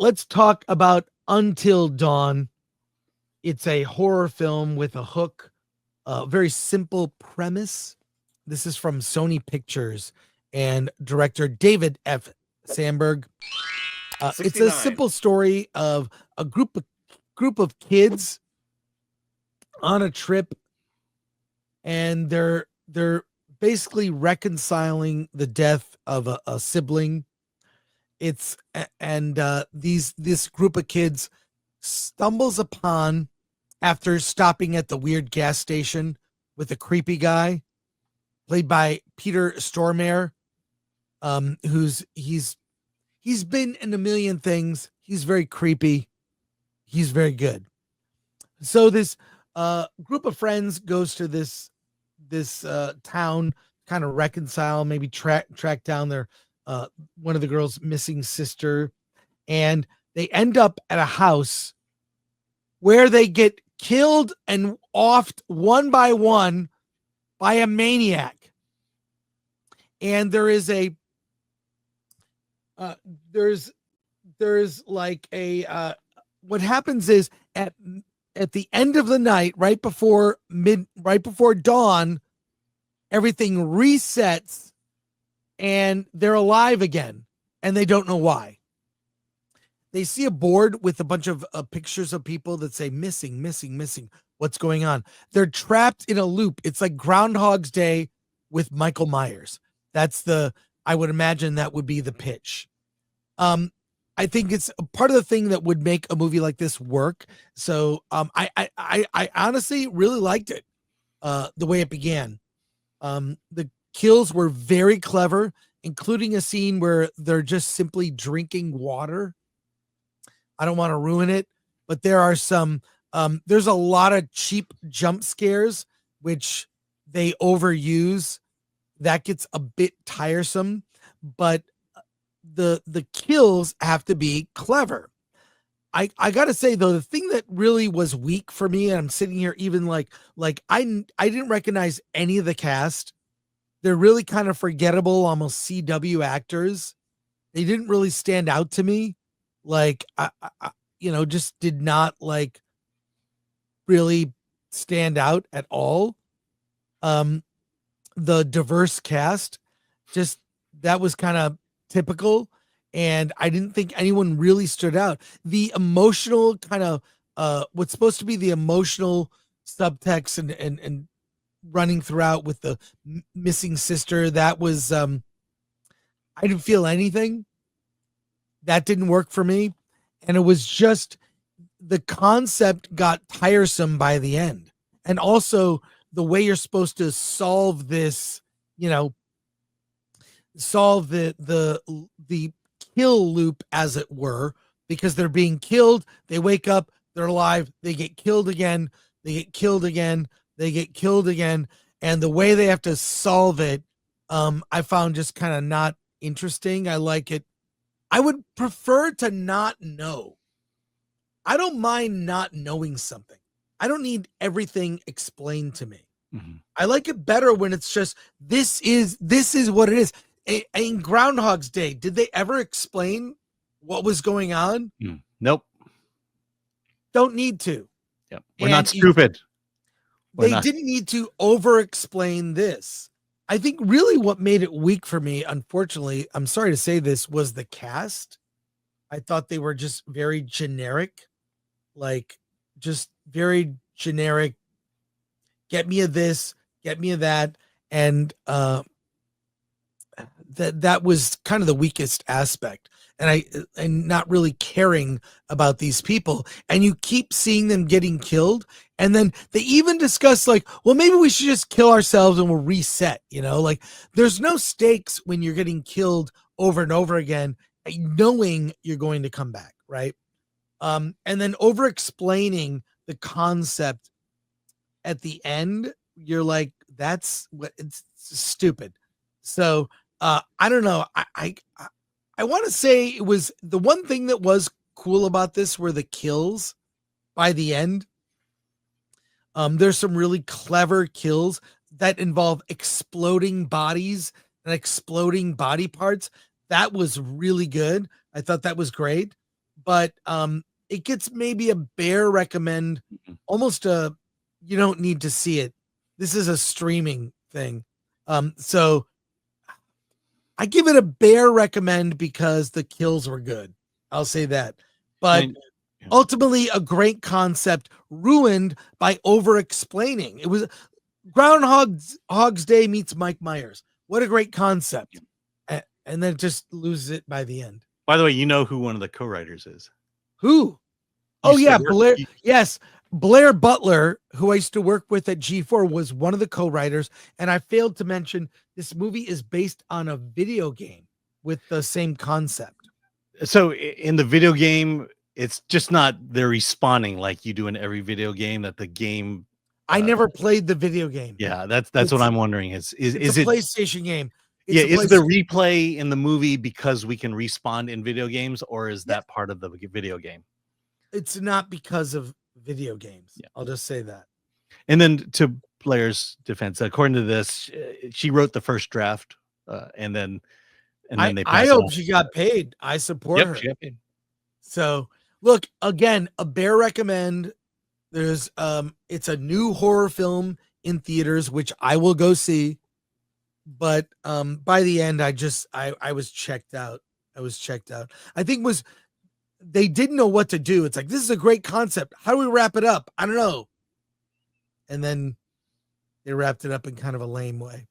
let's talk about Until Dawn. It's a horror film with a hook, a very simple premise. This is from Sony Pictures and director David F. Sandberg. It's a 69. simple story of a group of kids on a trip, and they're basically reconciling the death of a sibling. It's and this group of kids stumbles upon, after stopping at the weird gas station with a creepy guy played by Peter Stormare, who's he's been in a million things. He's very creepy. He's very good. So this group of friends goes to this town, kind of reconcile, maybe track down their one of the girls' missing sister, and they end up at a house where they get killed and offed one by one by a maniac. And there is a there's like a what happens is at the end of the night, right before dawn, everything resets and they're alive again, and they don't know why. They see a board with a bunch of pictures of people that say missing, missing, missing. What's going on? They're trapped in a loop. It's like Groundhog's Day with Michael Myers. I would imagine that would be the pitch. I think it's part of the thing that would make a movie like this work. So I honestly really liked it, the way it began. The kills were very clever, including a scene where they're just simply drinking water. I don't want to ruin it, but there are there's a lot of cheap jump scares, which they overuse. That gets a bit tiresome, but the kills have to be clever. I gotta say though, the thing that really was weak for me, and I'm sitting here even like I didn't recognize any of the cast. They're really kind of forgettable, almost CW actors. They didn't really stand out to me. Like I just did not like really stand out at all. The diverse cast, just that was kind of typical, and I didn't think anyone really stood out. The emotional kind of what's supposed to be the emotional subtext and running throughout with the missing sister, that was I didn't feel anything. That didn't work for me, and it was just the concept got tiresome by the end. And also the way you're supposed to solve this, solve the kill loop, as it were, because they're being killed, they wake up, they're alive, they get killed again, they get killed again, they get killed again, and the way they have to solve it, I found just kind of not interesting. I like it. I would prefer to not know. I don't mind not knowing something. I don't need everything explained to me. Mm-hmm. I like it better when it's just, this is what it is. In Groundhog's Day, did they ever explain what was going on? Nope. Don't need to. Yep. We're not stupid. They didn't need to over explain this. I think really what made it weak for me, unfortunately, I'm sorry to say this, was the cast. I thought they were just very generic, like just very generic. Get me a this, get me a that. And that was kind of the weakest aspect. And not really caring about these people. And you keep seeing them getting killed. And then they even discuss like, well, maybe we should just kill ourselves and we'll reset, like there's no stakes when you're getting killed over and over again, knowing you're going to come back. Right. And then over explaining the concept at the end, you're like, that's what, it's stupid. So I don't know. I want to say it was the one thing that was cool about this were the kills by the end. There's some really clever kills that involve exploding bodies and exploding body parts. That was really good. I thought that was great. but it gets maybe a bare recommend, almost a you don't need to see it. This is a streaming thing. So I give it a bare recommend because the kills were good. I'll say that. But ultimately a great concept ruined by over explaining. It was Groundhog's Day meets Mike Myers. What a great concept. And then just loses it by the end. By the way, you know who one of the co-writers is? Who? Oh yeah, Blair. Yes, Blair Butler, who I used to work with at G4, was one of the co-writers. And I failed to mention this movie is based on a video game with the same concept. So in the video game, it's just not they're respawning like you do in every video game. That the game. I never played the video game. Yeah, that's what I'm wondering. Is it a PlayStation game? Is the replay in the movie because we can respawn in video games, or is that part of the video game? It's not because of video games. Yeah. I'll just say that. And then to Blair's defense, according to this, she wrote the first draft, and then they. I hope she got paid. I support her. She got paid. So look, again, a bare recommend. There's it's a new horror film in theaters, which I will go see. But by the end, I was checked out. I think they didn't know what to do. It's like, this is a great concept. How do we wrap it up? I don't know. And then they wrapped it up in kind of a lame way.